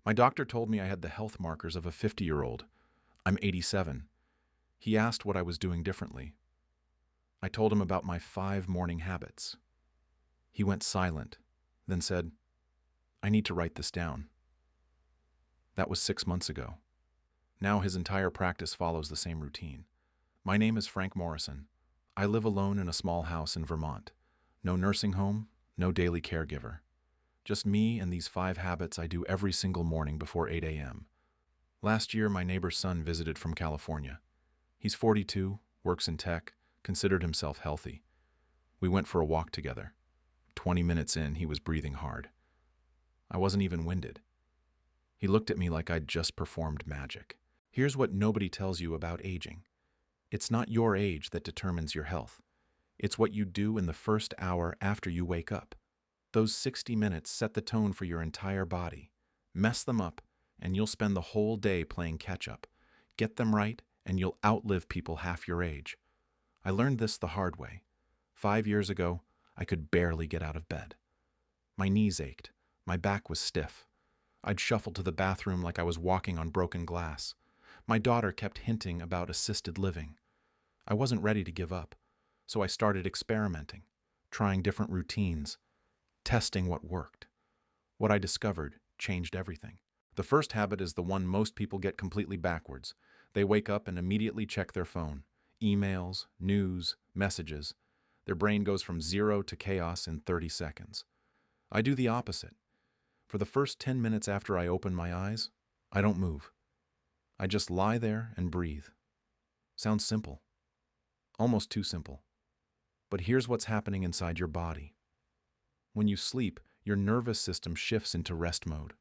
My doctor told me I had the health markers of a 50-year-old. I'm 87. He asked what I was doing differently. I told him about my 5 morning habits. He went silent, then said, "I need to write this down." That was 6 months ago. Now his entire practice follows the same routine. My name is Frank Morrison. I live alone in a small house in Vermont. No nursing home, no daily caregiver. Just me and these 5 habits I do every single morning before 8 a.m. Last year, my neighbor's son visited from California. He's 42, works in tech, considered himself healthy. We went for a walk together. 20 minutes in, he was breathing hard. I wasn't even winded. He looked at me like I'd just performed magic. Here's what nobody tells you about aging. It's not your age that determines your health. It's what you do in the first hour after you wake up. Those 60 minutes set the tone for your entire body. Mess them up, and you'll spend the whole day playing catch-up. Get them right, and you'll outlive people half your age. I learned this the hard way. 5 years ago, I could barely get out of bed. My knees ached. My back was stiff. I'd shuffle to the bathroom like I was walking on broken glass. My daughter kept hinting about assisted living. I wasn't ready to give up, so I started experimenting, trying different routines, testing what worked. What I discovered changed everything. The first habit is the one most people get completely backwards. They wake up and immediately check their phone. Emails, news, messages. Their brain goes from zero to chaos in 30 seconds. I do the opposite. For the first 10 minutes after I open my eyes, I don't move. I just lie there and breathe. Sounds simple. Almost too simple. But here's what's happening inside your body. When you sleep, your nervous system shifts into rest mode.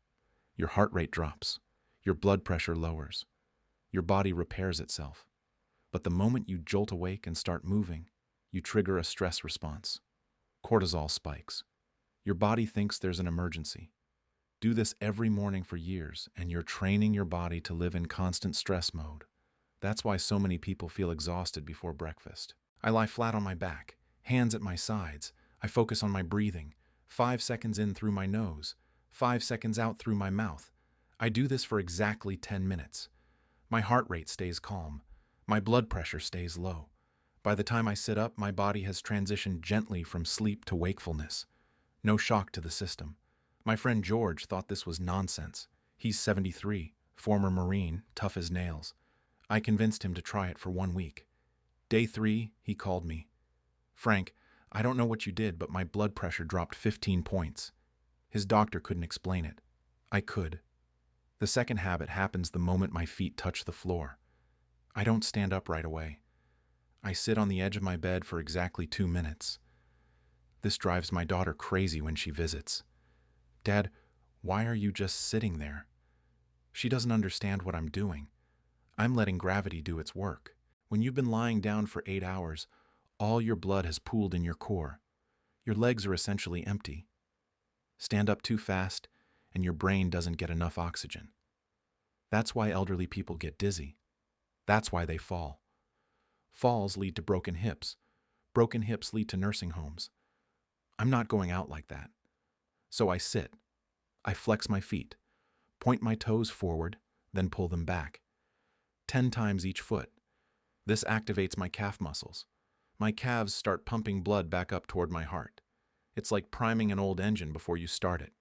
Your heart rate drops. Your blood pressure lowers. Your body repairs itself. But the moment you jolt awake and start moving, you trigger a stress response. Cortisol spikes. Your body thinks there's an emergency. Do this every morning for years, and you're training your body to live in constant stress mode. That's why so many people feel exhausted before breakfast. I lie flat on my back, hands at my sides. I focus on my breathing. 5 seconds in through my nose, 5 seconds out through my mouth. I do this for exactly 10 minutes. My heart rate stays calm. My blood pressure stays low. By the time I sit up, my body has transitioned gently from sleep to wakefulness. No shock to the system. My friend George thought this was nonsense. He's 73, former Marine, tough as nails. I convinced him to try it for 1 week. Day 3, he called me. "Frank, I don't know what you did, but my blood pressure dropped 15 points. His doctor couldn't explain it. I could. The second habit happens the moment my feet touch the floor. I don't stand up right away. I sit on the edge of my bed for exactly 2 minutes. This drives my daughter crazy when she visits. "Dad, why are you just sitting there?" She doesn't understand what I'm doing. I'm letting gravity do its work. When you've been lying down for 8 hours, all your blood has pooled in your core. Your legs are essentially empty. Stand up too fast, and your brain doesn't get enough oxygen. That's why elderly people get dizzy. That's why they fall. Falls lead to broken hips. Broken hips lead to nursing homes. I'm not going out like that. So I sit. I flex my feet, point my toes forward, then pull them back. 10 times each foot. This activates my calf muscles. My calves start pumping blood back up toward my heart. It's like priming an old engine before you start it.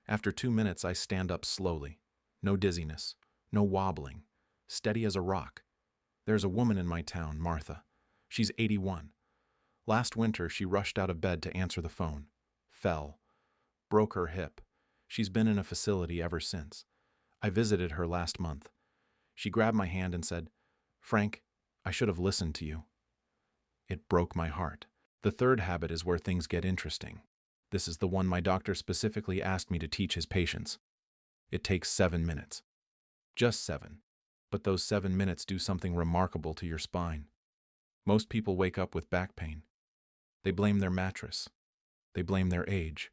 After 2 minutes, I stand up slowly. No dizziness, no wobbling, steady as a rock. There's a woman in my town, Martha. She's 81. Last winter, she rushed out of bed to answer the phone. Fell. Broke her hip. She's been in a facility ever since. I visited her last month. She grabbed my hand and said, "Frank, I should have listened to you." It broke my heart. The third habit is where things get interesting. This is the one my doctor specifically asked me to teach his patients. It takes 7 minutes. Just 7. But those 7 minutes do something remarkable to your spine. Most people wake up with back pain. They blame their mattress. They blame their age.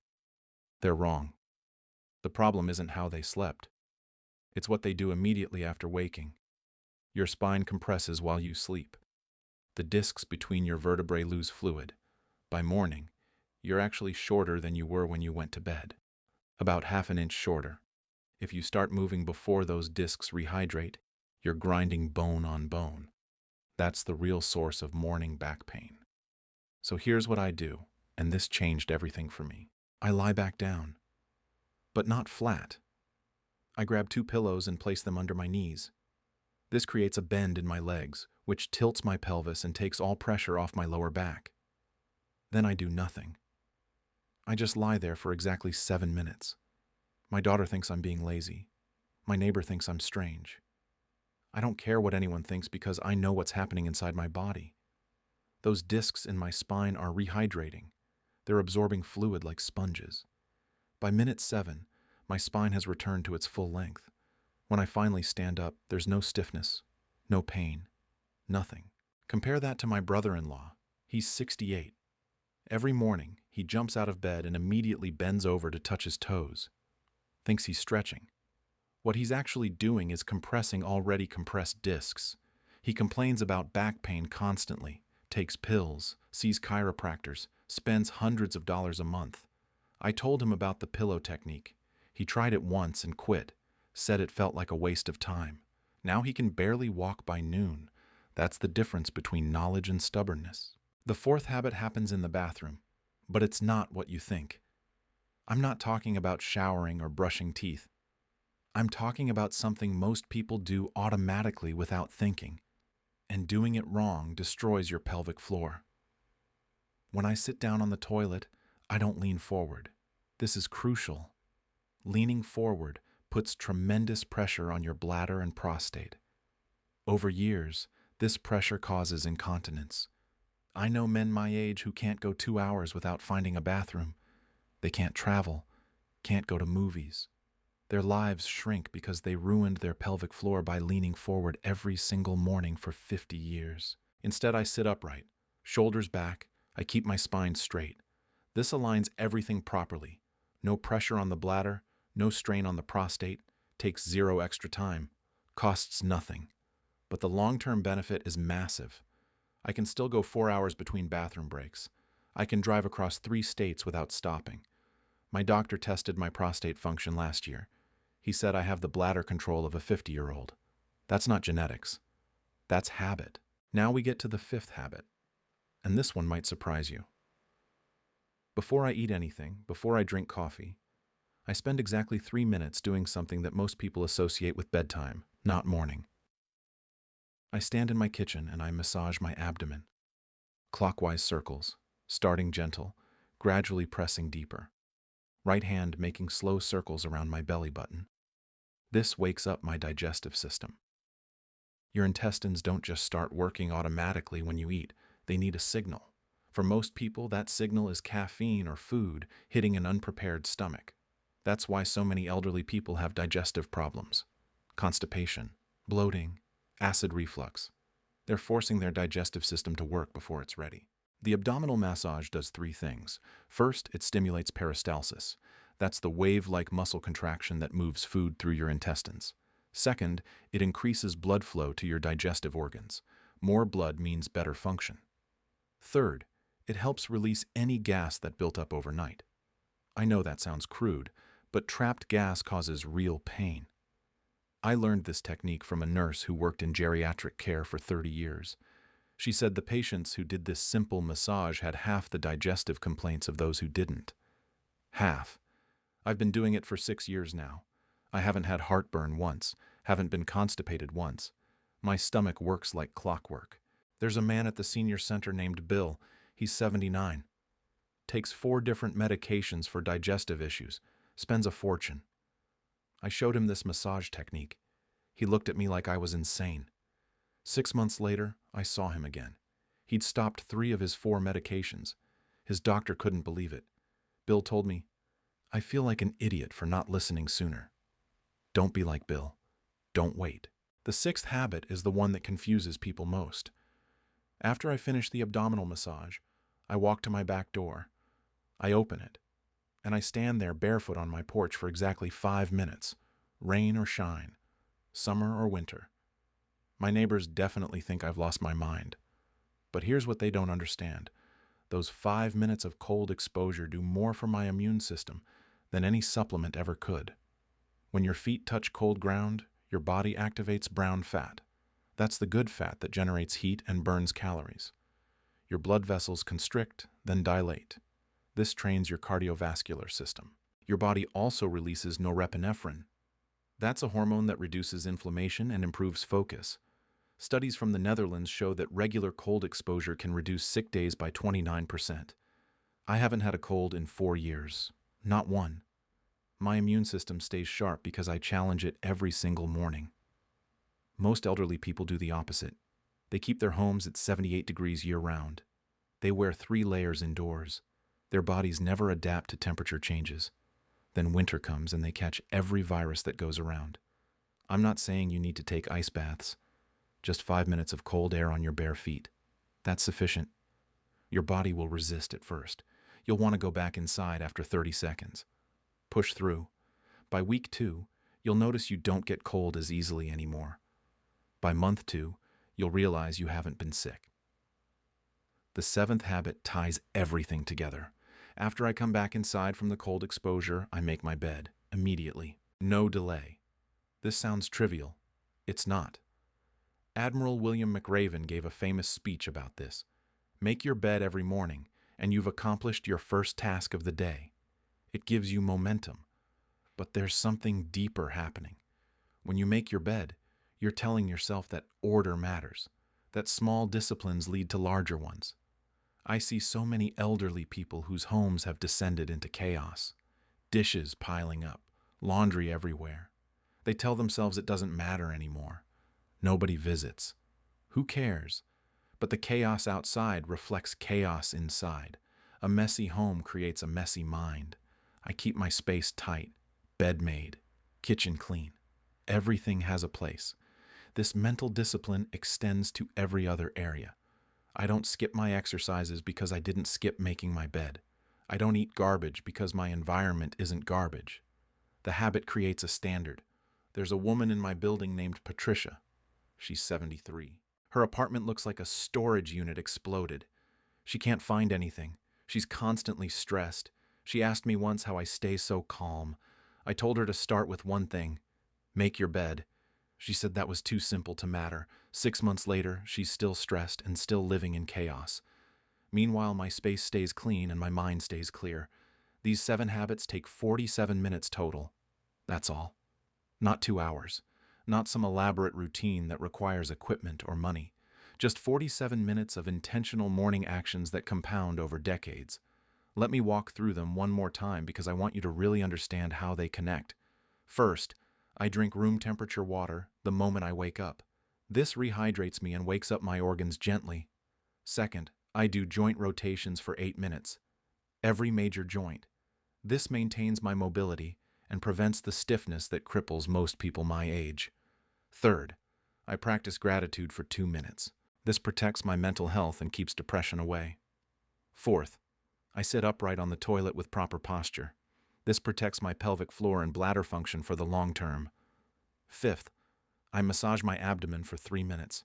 They're wrong. The problem isn't how they slept. It's what they do immediately after waking. Your spine compresses while you sleep. The discs between your vertebrae lose fluid. By morning, you're actually shorter than you were when you went to bed. About half an inch shorter. If you start moving before those discs rehydrate, you're grinding bone on bone. That's the real source of morning back pain. So here's what I do, and this changed everything for me. I lie back down, but not flat. I grab 2 pillows and place them under my knees. This creates a bend in my legs, which tilts my pelvis and takes all pressure off my lower back. Then I do nothing. I just lie there for exactly 7 minutes. My daughter thinks I'm being lazy. My neighbor thinks I'm strange. I don't care what anyone thinks because I know what's happening inside my body. Those discs in my spine are rehydrating. They're absorbing fluid like sponges. By minute 7, my spine has returned to its full length. When I finally stand up, there's no stiffness, no pain, nothing. Compare that to my brother-in-law. He's 68. Every morning, he jumps out of bed and immediately bends over to touch his toes. Thinks he's stretching. What he's actually doing is compressing already compressed discs. He complains about back pain constantly, takes pills, sees chiropractors, spends hundreds of dollars a month. I told him about the pillow technique. He tried it once and quit, said it felt like a waste of time. Now he can barely walk by noon. That's the difference between knowledge and stubbornness. The 4th habit happens in the bathroom, but it's not what you think. I'm not talking about showering or brushing teeth. I'm talking about something most people do automatically without thinking, and doing it wrong destroys your pelvic floor. When I sit down on the toilet, I don't lean forward. This is crucial. Leaning forward puts tremendous pressure on your bladder and prostate. Over years, this pressure causes incontinence. I know men my age who can't go 2 hours without finding a bathroom. They can't travel, can't go to movies. Their lives shrink because they ruined their pelvic floor by leaning forward every single morning for 50 years. Instead, I sit upright, shoulders back. I keep my spine straight. This aligns everything properly. No pressure on the bladder, no strain on the prostate, takes 0 extra time, costs nothing. But the long-term benefit is massive. I can still go 4 hours between bathroom breaks. I can drive across 3 states without stopping. My doctor tested my prostate function last year. He said I have the bladder control of a 50-year-old. That's not genetics. That's habit. Now we get to the 5th habit. And this one might surprise you. Before I eat anything, before I drink coffee, I spend exactly 3 minutes doing something that most people associate with bedtime, not morning. I stand in my kitchen and I massage my abdomen. Clockwise circles, starting gentle, gradually pressing deeper. Right hand making slow circles around my belly button. This wakes up my digestive system. Your intestines don't just start working automatically when you eat. They need a signal. For most people, that signal is caffeine or food hitting an unprepared stomach. That's why so many elderly people have digestive problems. Constipation, bloating, acid reflux. They're forcing their digestive system to work before it's ready. The abdominal massage does 3 things. First, it stimulates peristalsis. That's the wave-like muscle contraction that moves food through your intestines. Second, it increases blood flow to your digestive organs. More blood means better function. Third, it helps release any gas that built up overnight. I know that sounds crude, but trapped gas causes real pain. I learned this technique from a nurse who worked in geriatric care for 30 years. She said the patients who did this simple massage had half the digestive complaints of those who didn't. Half. I've been doing it for 6 years now. I haven't had heartburn once, haven't been constipated once. My stomach works like clockwork. There's a man at the senior center named Bill. He's 79. Takes 4 different medications for digestive issues. Spends a fortune. I showed him this massage technique. He looked at me like I was insane. 6 months later, I saw him again. He'd stopped 3 of his 4 medications. His doctor couldn't believe it. Bill told me, "I feel like an idiot for not listening sooner." Don't be like Bill. Don't wait. The 6th habit is the one that confuses people most. After I finish the abdominal massage, I walk to my back door. I open it, and I stand there barefoot on my porch for exactly 5 minutes, rain or shine, summer or winter. My neighbors definitely think I've lost my mind. But here's what they don't understand. Those 5 minutes of cold exposure do more for my immune system than any supplement ever could. When your feet touch cold ground, your body activates brown fat. That's the good fat that generates heat and burns calories. Your blood vessels constrict, then dilate. This trains your cardiovascular system. Your body also releases norepinephrine. That's a hormone that reduces inflammation and improves focus. Studies from the Netherlands show that regular cold exposure can reduce sick days by 29%. I haven't had a cold in 4 years. Not one. My immune system stays sharp because I challenge it every single morning. Most elderly people do the opposite. They keep their homes at 78 degrees year-round. They wear 3 layers indoors. Their bodies never adapt to temperature changes. Then winter comes and they catch every virus that goes around. I'm not saying you need to take ice baths. Just 5 minutes of cold air on your bare feet. That's sufficient. Your body will resist at first. You'll want to go back inside after 30 seconds. Push through. By week 2, you'll notice you don't get cold as easily anymore. By month 2, you'll realize you haven't been sick. The 7th habit ties everything together. After I come back inside from the cold exposure, I make my bed, immediately. No delay. This sounds trivial. It's not. Admiral William McRaven gave a famous speech about this. Make your bed every morning, and you've accomplished your first task of the day. It gives you momentum. But there's something deeper happening. When you make your bed, you're telling yourself that order matters, that small disciplines lead to larger ones. I see so many elderly people whose homes have descended into chaos. Dishes piling up, laundry everywhere. They tell themselves it doesn't matter anymore. Nobody visits. Who cares? But the chaos outside reflects chaos inside. A messy home creates a messy mind. I keep my space tight, bed made, kitchen clean. Everything has a place. This mental discipline extends to every other area. I don't skip my exercises because I didn't skip making my bed. I don't eat garbage because my environment isn't garbage. The habit creates a standard. There's a woman in my building named Patricia. She's 73. Her apartment looks like a storage unit exploded. She can't find anything. She's constantly stressed. She asked me once how I stay so calm. I told her to start with one thing: make your bed. She said that was too simple to matter. 6 months later, she's still stressed and still living in chaos. Meanwhile, my space stays clean and my mind stays clear. These 7 habits take 47 minutes total. That's all. Not 2 hours. Not some elaborate routine that requires equipment or money. Just 47 minutes of intentional morning actions that compound over decades. Let me walk through them one more time because I want you to really understand how they connect. First, I drink room temperature water the moment I wake up. This rehydrates me and wakes up my organs gently. Second, I do joint rotations for 8 minutes. Every major joint. This maintains my mobility and prevents the stiffness that cripples most people my age. Third, I practice gratitude for 2 minutes. This protects my mental health and keeps depression away. Fourth, I sit upright on the toilet with proper posture. This protects my pelvic floor and bladder function for the long term. Fifth, I massage my abdomen for 3 minutes.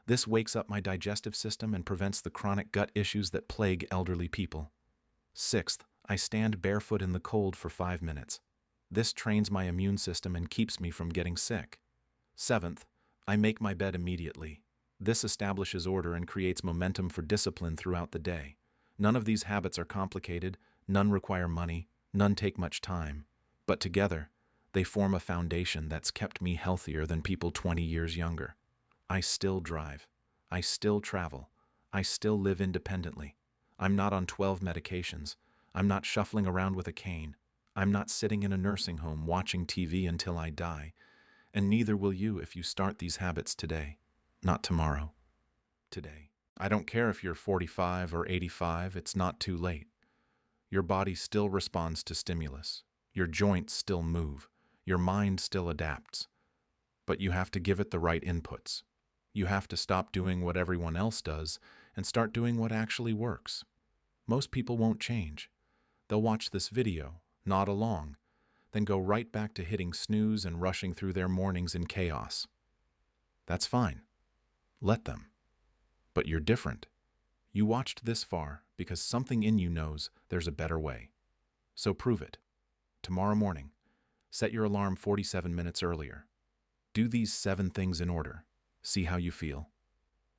This wakes up my digestive system and prevents the chronic gut issues that plague elderly people. Sixth, I stand barefoot in the cold for 5 minutes. This trains my immune system and keeps me from getting sick. Seventh, I make my bed immediately. This establishes order and creates momentum for discipline throughout the day. None of these habits are complicated, none require money, none take much time. But together, they form a foundation that's kept me healthier than people 20 years younger. I still drive. I still travel. I still live independently. I'm not on 12 medications. I'm not shuffling around with a cane. I'm not sitting in a nursing home watching TV until I die. And neither will you if you start these habits today. Not tomorrow. Today. I don't care if you're 45 or 85, it's not too late. Your body still responds to stimulus. Your joints still move. Your mind still adapts. But you have to give it the right inputs. You have to stop doing what everyone else does and start doing what actually works. Most people won't change. They'll watch this video, nod along, then go right back to hitting snooze and rushing through their mornings in chaos. That's fine. Let them. But you're different. You watched this far because something in you knows there's a better way. So prove it. Tomorrow morning, Set your alarm 47 minutes earlier. Do these 7 things in order. See how you feel.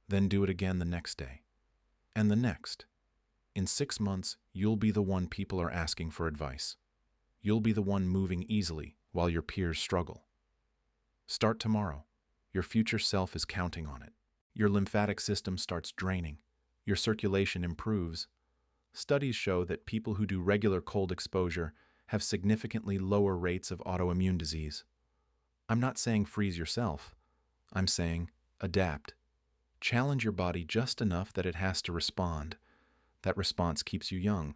Then do it again the next day. And the next. In 6 months, you'll be the one people are asking for advice. You'll be the one moving easily while your peers struggle. Start tomorrow. Your future self is counting on it. Your lymphatic system starts draining. Your circulation improves. Studies show that people who do regular cold exposure have significantly lower rates of autoimmune disease. I'm not saying freeze yourself. I'm saying adapt. Challenge your body just enough that it has to respond. That response keeps you young.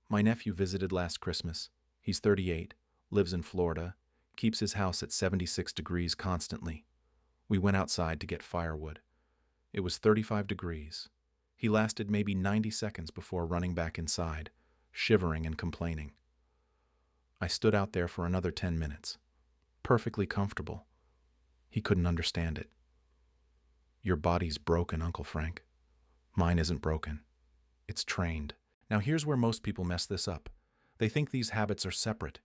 My nephew visited last Christmas. He's 38, lives in Florida, keeps his house at 76 degrees constantly. We went outside to get firewood. It was 35 degrees. He lasted maybe 90 seconds before running back inside, shivering and complaining. I stood out there for another 10 minutes, perfectly comfortable. He couldn't understand it. Your body's broken, Uncle Frank. Mine isn't broken. It's trained. Now here's where most people mess this up. They think these habits are separate,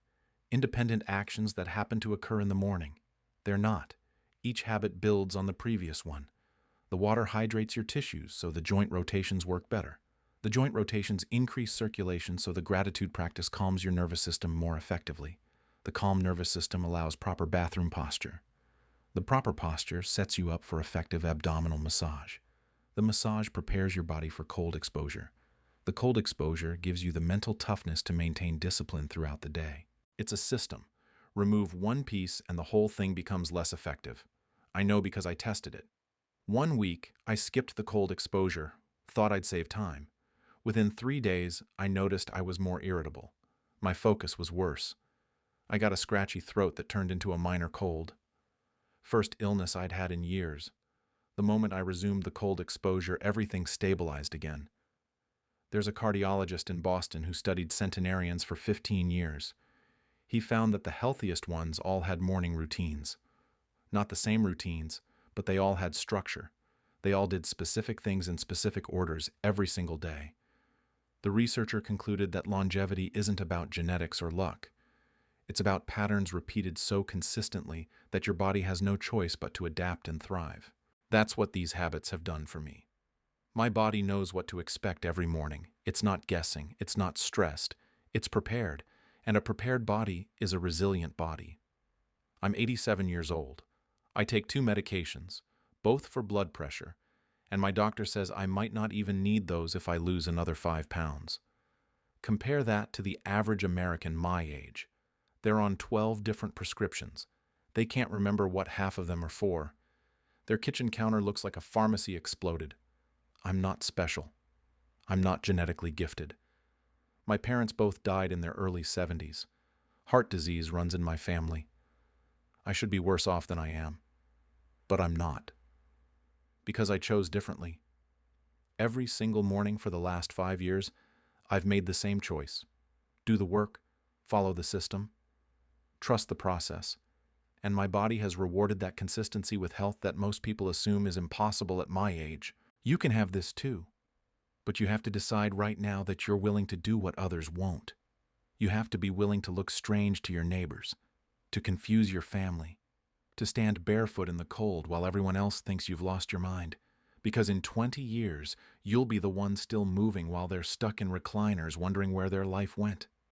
independent actions that happen to occur in the morning. They're not. Each habit builds on the previous one. The water hydrates your tissues so the joint rotations work better. The joint rotations increase circulation so the gratitude practice calms your nervous system more effectively. The calm nervous system allows proper bathroom posture. The proper posture sets you up for effective abdominal massage. The massage prepares your body for cold exposure. The cold exposure gives you the mental toughness to maintain discipline throughout the day. It's a system. Remove one piece and the whole thing becomes less effective. I know because I tested it. 1 week, I skipped the cold exposure, thought I'd save time. Within 3 days, I noticed I was more irritable. My focus was worse. I got a scratchy throat that turned into a minor cold. First illness I'd had in years. The moment I resumed the cold exposure, everything stabilized again. There's a cardiologist in Boston who studied centenarians for 15 years. He found that the healthiest ones all had morning routines. Not the same routines, but they all had structure. They all did specific things in specific orders every single day. The researcher concluded that longevity isn't about genetics or luck. It's about patterns repeated so consistently that your body has no choice but to adapt and thrive. That's what these habits have done for me. My body knows what to expect every morning. It's not guessing. It's not stressed. It's prepared. And a prepared body is a resilient body. I'm 87 years old. I take 2 medications, both for blood pressure, and my doctor says I might not even need those if I lose another 5 pounds. Compare that to the average American my age. They're on 12 different prescriptions. They can't remember what half of them are for. Their kitchen counter looks like a pharmacy exploded. I'm not special. I'm not genetically gifted. My parents both died in their early 70s. Heart disease runs in my family. I should be worse off than I am. But I'm not. Because I chose differently. Every single morning for the last 5 years, I've made the same choice. Do the work, follow the system, trust the process. And my body has rewarded that consistency with health that most people assume is impossible at my age. You can have this too. But you have to decide right now that you're willing to do what others won't. You have to be willing to look strange to your neighbors, to confuse your family, to stand barefoot in the cold while everyone else thinks you've lost your mind. Because in 20 years, you'll be the one still moving while they're stuck in recliners wondering where their life went.